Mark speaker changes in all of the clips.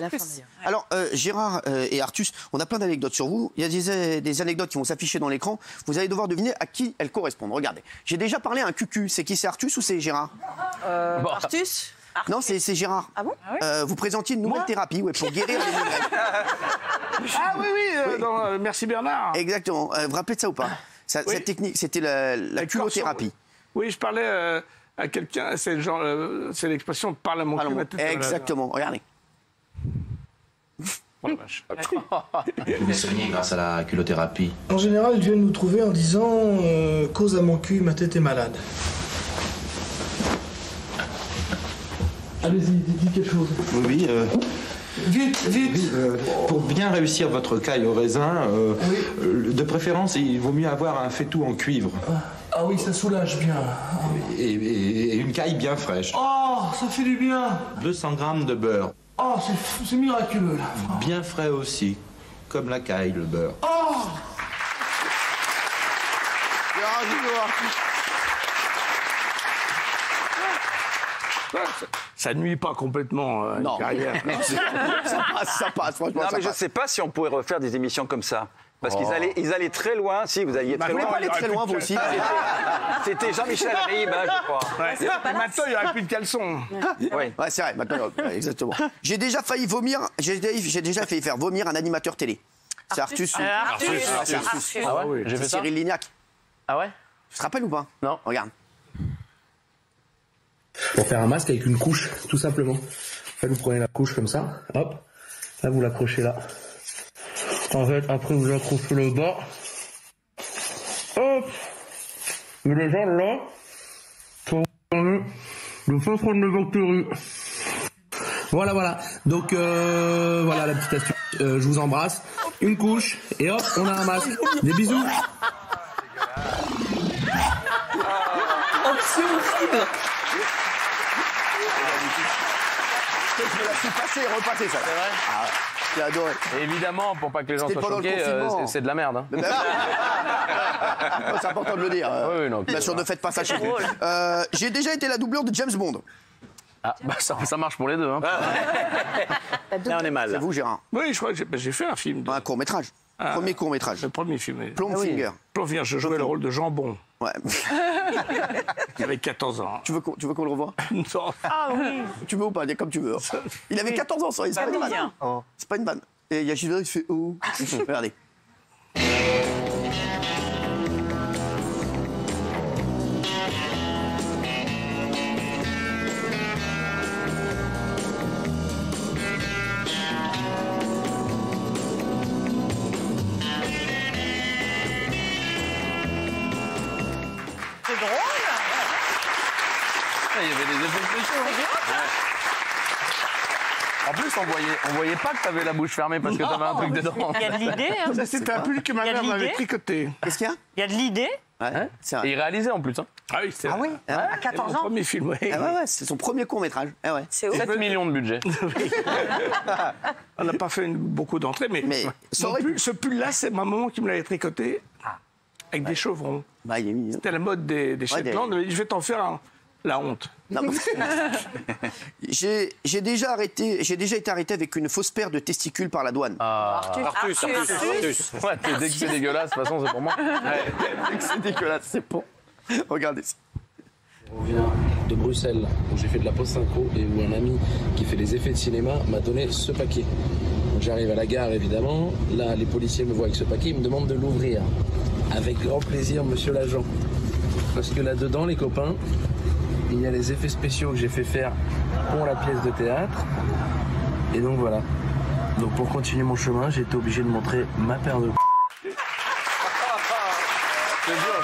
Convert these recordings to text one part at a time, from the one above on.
Speaker 1: C'est la fin d'ailleurs.
Speaker 2: Alors, Gérard et Artus, on a plein d'anecdotes sur vous. Il y a des anecdotes qui vont s'afficher dans l'écran. Vous allez devoir deviner à qui elles correspondent. Regardez. J'ai déjà parlé à un cucu. C'est qui? C'est Artus ou c'est Gérard?
Speaker 1: Artus?
Speaker 2: Non, c'est Gérard.
Speaker 1: Ah bon?
Speaker 2: Vous présentiez une nouvelle thérapie pour guérir les migraines.
Speaker 3: Ah oui, dans Merci Bernard.
Speaker 2: Exactement. Vous vous rappelez de ça ou pas? Cette technique, c'était la culothérapie.
Speaker 3: Oui, je parlais à quelqu'un, c'est l'expression « parle à mon cul, ma tête ».
Speaker 2: Exactement. Regardez.
Speaker 3: Oh la vache.
Speaker 4: Je vais soigner grâce à la culothérapie.
Speaker 5: En général, ils viennent nous trouver en disant cause à mon cul, ma tête est malade. Allez-y, dites quelque chose.
Speaker 4: Oui,
Speaker 5: Vite, vite.
Speaker 4: pour bien réussir votre caille au raisin, de préférence, il vaut mieux avoir un faitout en cuivre.
Speaker 5: Ah oui, ça soulage bien.
Speaker 4: Et une caille bien fraîche.
Speaker 5: Oh, ça fait du bien.
Speaker 4: 200 grammes de beurre.
Speaker 5: Oh, c'est miraculeux, là.
Speaker 4: Bien frais aussi. Comme la caille, le beurre.
Speaker 5: Oh.
Speaker 3: Ça nuit pas complètement à une carrière.
Speaker 2: Ça passe, franchement.
Speaker 6: Non,
Speaker 2: ça
Speaker 6: mais je
Speaker 2: passe.
Speaker 6: sais pas si on pourrait refaire des émissions comme ça. Parce qu'ils allaient très loin. Si, vous alliez très
Speaker 2: Vous
Speaker 6: loin.
Speaker 2: voulez pas aller très loin, vous aussi?
Speaker 6: C'était Jean-Michel Ribes, hein, je crois.
Speaker 3: Ouais. Maintenant, il n'y aurait plus de caleçons.
Speaker 6: Oui.
Speaker 2: Ouais, c'est vrai, maintenant, exactement. J'ai déjà failli failli faire vomir un animateur télé. C'est Artus.
Speaker 1: Artus.
Speaker 2: C'est Artus.
Speaker 7: Ah ouais? J'ai
Speaker 2: C'est
Speaker 7: fait ça?
Speaker 2: Cyril Lignac.
Speaker 7: Ah ouais?
Speaker 2: Tu te rappelles ou pas?
Speaker 7: Non.
Speaker 2: Regarde.
Speaker 8: Pour faire un masque avec une couche, tout simplement. En fait, vous prenez la couche comme ça, hop, là vous l'accrochez là. En fait, après vous accrochez le bas, hop, et les gens là, pour ne pas prendre les bactéries. Voilà. Donc voilà la petite astuce. Je vous embrasse. Une couche et hop, on a un masque. Des bisous.
Speaker 2: Je me la suis passé et repassé, ça. C'est vrai? Ah, j'ai adoré.
Speaker 7: Et évidemment, pour pas que les gens
Speaker 2: C'était
Speaker 7: soient
Speaker 2: pendant le
Speaker 7: choqués,
Speaker 2: confinement.
Speaker 7: c'est de la merde. Hein.
Speaker 2: C'est important de le dire.
Speaker 7: Oui, non,
Speaker 2: Bien sûr, ne faites pas ça chez vous. J'ai déjà été la doublure de James Bond.
Speaker 7: Ah, bah ça marche pour les deux. Hein.
Speaker 6: Là, on est mal.
Speaker 2: C'est vous, Gérard?
Speaker 3: Oui, je crois que j'ai fait un film.
Speaker 2: Un court-métrage. Premier court-métrage.
Speaker 3: Le premier film. Oui.
Speaker 2: Plumfinger.
Speaker 3: Plumfinger, je jouais le rôle de jambon.
Speaker 2: Ouais.
Speaker 3: Il avait 14 ans.
Speaker 2: Tu veux qu'on le revoie?
Speaker 3: Non.
Speaker 1: Ah oui.
Speaker 2: Tu veux ou pas? Comme tu veux. Il avait 14 ans, ça. C'est pas une vanne. C'est pas une vanne. Et il y a Gilles qui fait oh. Regardez.
Speaker 1: C'est drôle.
Speaker 7: Il y avait des effets spéciaux. En plus, on voyait pas que t'avais la bouche fermée parce que t'avais un truc dedans.
Speaker 1: Il y a de l'idée. Hein.
Speaker 3: Ça, c'était un pull que ma
Speaker 1: Il y a de
Speaker 3: mère m'avait
Speaker 1: l'idée.
Speaker 3: tricoté.
Speaker 2: Qu'est-ce qu'il y a?
Speaker 1: Il y a de l'idée.
Speaker 2: Ouais, c'est vrai.
Speaker 7: Et réalisé en plus. Hein.
Speaker 3: Ah oui, c'est
Speaker 1: Ah oui. À
Speaker 3: mon
Speaker 1: 14 ans.
Speaker 3: premier film, oui.
Speaker 2: Ah ouais, c'est son premier court-métrage. Ah ouais.
Speaker 1: C'est ouf.
Speaker 7: 7 millions de budget.
Speaker 3: On n'a pas fait beaucoup d'entrées, mais
Speaker 2: ça aurait pu.
Speaker 3: ce pull-là, c'est ma maman qui me l'avait tricoté avec des chevrons.
Speaker 2: Bah, il est mignon.
Speaker 3: C'était la mode des Shetland. Je vais t'en faire la honte.
Speaker 2: Non, j'ai déjà été arrêté avec une fausse paire de testicules par la douane.
Speaker 6: Artus.
Speaker 7: Ouais, dès que c'est dégueulasse, de toute façon, c'est pour moi.
Speaker 2: C'est dégueulasse, c'est bon. Regardez ça.
Speaker 8: On vient de Bruxelles, où j'ai fait de la post-synchro et où un ami qui fait des effets de cinéma m'a donné ce paquet. Donc j'arrive à la gare, évidemment. Là, les policiers me voient avec ce paquet, ils me demandent de l'ouvrir. Avec grand plaisir, monsieur l'agent. Parce que là-dedans, les copains, il y a les effets spéciaux que j'ai fait faire pour la pièce de théâtre. Et donc voilà. Donc pour continuer mon chemin, j'ai été obligé de montrer ma paire de
Speaker 7: Je te jure,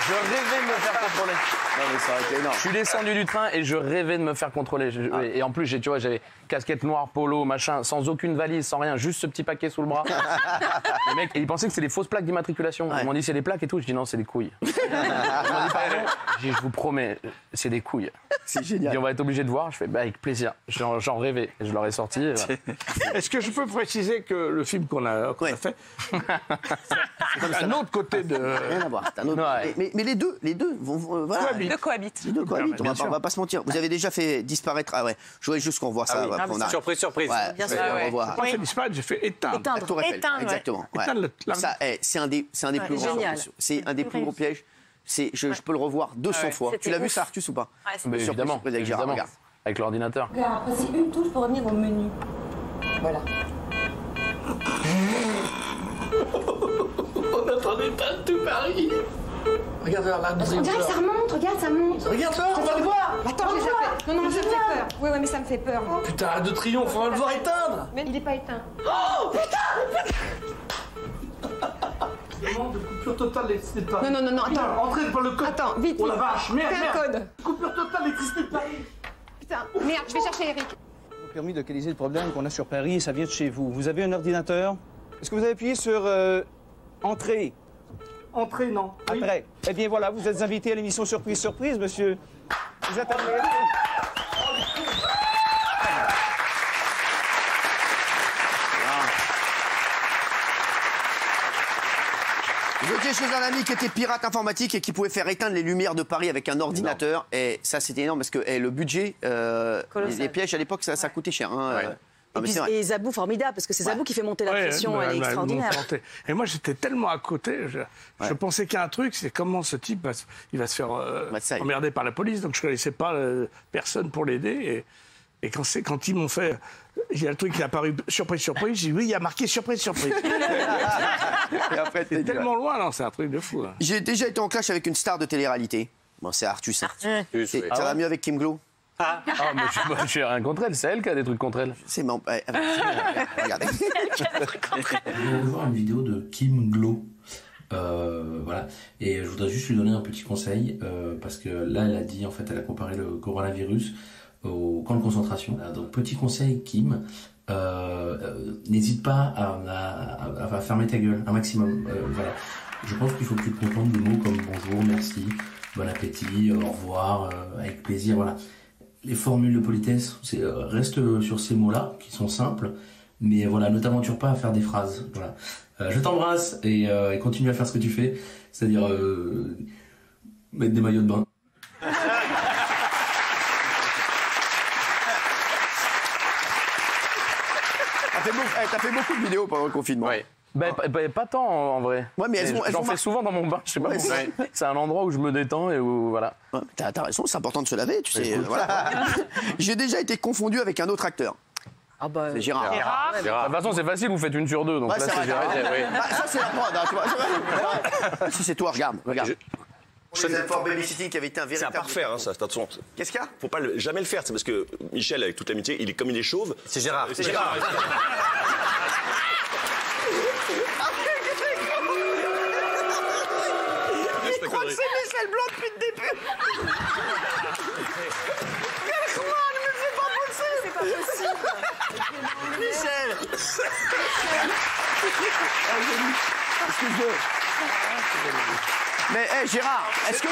Speaker 7: je rêvais de me faire contrôler.
Speaker 2: Non, mais ça aurait été énorme.
Speaker 7: Je suis descendu du train et je rêvais de me faire contrôler. Et en plus, j'avais casquette noire, polo, machin, sans aucune valise, sans rien, juste ce petit paquet sous le bras. Les mecs, ils pensaient que c'était des fausses plaques d'immatriculation. Ils m'ont dit c'est des plaques et tout. Je dis non, c'est des couilles. Ils m'ont dit pardon. Je dis je vous promets, c'est des couilles.
Speaker 2: C'est
Speaker 7: Ils
Speaker 2: génial.
Speaker 7: disent on va être obligé de voir. Je fais bah avec plaisir. J'en rêvais. Et je leur ai sorti. Et voilà.
Speaker 3: Est-ce que je peux préciser que le film qu'on a
Speaker 2: Ouais.
Speaker 3: fait, un autre côté de...
Speaker 2: Rien à voir. C'est un autre...
Speaker 7: Ouais.
Speaker 2: mais les deux vont... voilà.
Speaker 3: Cohabitent.
Speaker 1: De cohabite.
Speaker 2: Les deux cohabitent,
Speaker 3: Bien
Speaker 2: on
Speaker 3: sûr.
Speaker 2: va pas se mentir. Vous avez déjà fait disparaître... Ah ouais, je voulais juste qu'on revoie ça.
Speaker 6: oui.
Speaker 2: après, on arrête.
Speaker 6: Surprise, surprise.
Speaker 2: Ouais,
Speaker 1: Bien sûr,
Speaker 2: on
Speaker 1: ouais.
Speaker 2: revoit.
Speaker 3: Quand j'ai disparu, j'ai fait éteindre.
Speaker 2: La Tour Eiffel,
Speaker 1: Éteindre, ouais.
Speaker 2: exactement. ouais.
Speaker 3: Éteindre la-
Speaker 2: Ça, c'est un des plus gros.
Speaker 1: génial.
Speaker 2: C'est un des plus gros pièges. Je peux le revoir 200 fois.
Speaker 1: C'était
Speaker 2: Tu l'as vu
Speaker 1: ouf.
Speaker 2: ça, Artus, ou pas?
Speaker 1: Ouais, c'est
Speaker 7: Mais
Speaker 2: Surprise,
Speaker 7: évidemment,
Speaker 2: surprise avec Gérard,
Speaker 7: évidemment.
Speaker 2: regarde.
Speaker 7: Avec l'ordinateur.
Speaker 9: Regarde, après c'est une touche pour revenir au menu. Voilà.
Speaker 5: On n'attendait pas de tout Paris. Regarde là,
Speaker 9: On dirait que ça remonte, regarde, ça monte.
Speaker 5: Regarde ça, on va le voir.
Speaker 9: Attends, j'ai zappé. Non, ça me fait peur. Oui, mais ça me fait peur.
Speaker 5: Putain, arrête de triomphe, on va le voir éteindre.
Speaker 9: Mais il est pas éteint.
Speaker 5: Demande de coupure totale d'électricité de Paris.
Speaker 9: Non, attends.
Speaker 5: Entrez par le code.
Speaker 9: Attends, vite.
Speaker 5: Oh la vache, merde,
Speaker 9: Fais un
Speaker 5: merde.
Speaker 9: code.
Speaker 5: Coupure totale d'électricité de Paris.
Speaker 9: Putain, merde, je vais chercher Eric.
Speaker 10: Permis de localiser le problème qu'on a sur Paris et ça vient de chez vous. Vous avez un ordinateur? Est-ce que vous avez appuyé sur Entrée?
Speaker 5: Entrez, non.
Speaker 10: Après. Eh bien voilà, vous êtes invité à l'émission Surprise, Surprise, monsieur. Vous êtes arrivé.
Speaker 2: Vous étiez chez un ami qui était pirate informatique et qui pouvait faire éteindre les lumières de Paris avec un ordinateur. Et ça, c'était énorme parce que le budget, les pièges à l'époque, ça coûtait cher. Hein. Non, mais c'est vrai.
Speaker 11: Et Zabou, formidable, parce que c'est Zabou qui fait monter la pression, elle est extraordinaire.
Speaker 3: Et moi, j'étais tellement à côté. Je pensais qu'il y a un truc, c'est comment ce type il va se faire emmerder par la police. Donc, je ne connaissais pas personne pour l'aider. Et quand ils m'ont fait... Il y a le truc qui est apparu, surprise, surprise. J'ai dit, oui, il y a marqué surprise, surprise.
Speaker 2: Et après,
Speaker 3: c'est tellement loin, non, c'est un truc de fou. Hein.
Speaker 2: J'ai déjà été en clash avec une star de télé-réalité. Bon, c'est Artus.
Speaker 6: Oui.
Speaker 2: Ça va mieux avec Kim Glow?
Speaker 7: Ah, mais je suis rien contre elle, c'est elle qui a des trucs contre elle.
Speaker 2: C'est mon... regardez.
Speaker 12: Je vais voir une vidéo de Kim Glow. Voilà. Et je voudrais juste lui donner un petit conseil, parce que là, elle a dit, en fait, elle a comparé le coronavirus au camp de concentration. Donc, petit conseil, Kim, n'hésite pas à fermer ta gueule un maximum. Voilà. Je pense qu'il faut que tu te contentes de mots comme bonjour, merci, bon appétit, au revoir, avec plaisir, voilà. Les formules de politesse, reste sur ces mots-là, qui sont simples, mais voilà, ne t'aventure pas à faire des phrases. Voilà. Je t'embrasse et continue à faire ce que tu fais, c'est-à-dire mettre des maillots de bain.
Speaker 2: T'as fait beaucoup de vidéos pendant le confinement.
Speaker 7: Ouais. Pas tant en vrai.
Speaker 2: Ouais, mais
Speaker 7: j'en fais souvent dans mon bain, je sais pas pourquoi. C'est un endroit où je me détends et où voilà.
Speaker 2: Ouais, t'as raison, c'est important de se laver, tu sais. Voilà. J'ai déjà été confondu avec un autre acteur.
Speaker 11: Ah bah,
Speaker 2: c'est Gérard.
Speaker 7: De toute façon, c'est facile, vous faites une sur deux. Donc
Speaker 2: ouais,
Speaker 7: là, c'est
Speaker 2: Gérard.
Speaker 7: Gérard.
Speaker 2: Ça, c'est la prod, hein, tu vois. Si c'est toi, regarde. Je sais fort babysitting qui avait été un véritable...
Speaker 13: C'est à parfaire, hein, ça, attention.
Speaker 2: Qu'est-ce qu'il y a?
Speaker 13: Faut pas jamais le faire, c'est parce que Michel, avec toute l'amitié, comme il est chauve...
Speaker 6: C'est Gérard.
Speaker 13: C'est Gérard.
Speaker 2: Je crois que c'est Michel Blanc depuis le début. Comment ne me fais pas bosser?
Speaker 1: C'est pas possible.
Speaker 2: Michel. Excuse-moi. Mais hey, Gérard, est-ce que...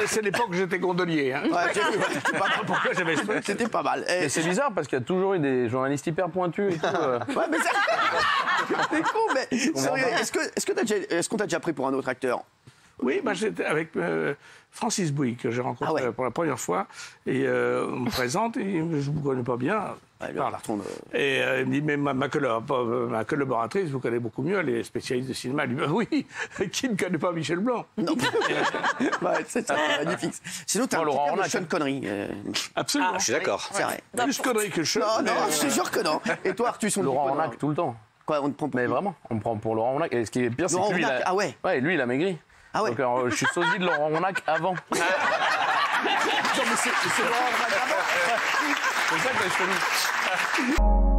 Speaker 3: C'est l'époque où j'étais gondolier. Hein.
Speaker 2: Ouais, j'ai vu, je sais pas
Speaker 3: pourquoi j'avais ce truc.
Speaker 2: C'était pas mal.
Speaker 7: Et c'est bizarre parce qu'il y a toujours eu des journalistes hyper pointus et tout.
Speaker 2: Ouais, mais c'est con, mais... Sérieux, est-ce qu'on t'a déjà pris pour un autre acteur?
Speaker 3: Oui, bah, j'étais avec Francis Bouy, que j'ai rencontré pour la première fois. Et on me présente, et je ne vous connais pas bien. Et il me dit, mais ma collaboratrice, vous connaissez beaucoup mieux, elle est spécialiste de cinéma. Elle dit, bah, oui, qui ne connaît pas Michel Blanc?
Speaker 2: Non. Ouais, c'est magnifique. Sinon, t'as un petit air de Sean Connery.
Speaker 3: Absolument.
Speaker 6: Ah, je suis d'accord.
Speaker 2: C'est vrai.
Speaker 3: Plus Connery que Sean.
Speaker 2: Non, je suis sûr que non. Et toi, Arthus, on
Speaker 7: Laurent Ornac tout le temps.
Speaker 2: Quoi, on te prend pour...
Speaker 7: Mais vraiment, on me prend pour Laurent Ornac. Et ce qui est pire, c'est que lui, il a...
Speaker 2: Ah ouais.
Speaker 7: Ouais, lui, il a maigri.
Speaker 2: Ah ouais.
Speaker 7: Donc je suis sosie de Laurent Ornac avant.
Speaker 2: Non, mais c'est Laurent Ornac avant.
Speaker 7: C'est ça que je te dis.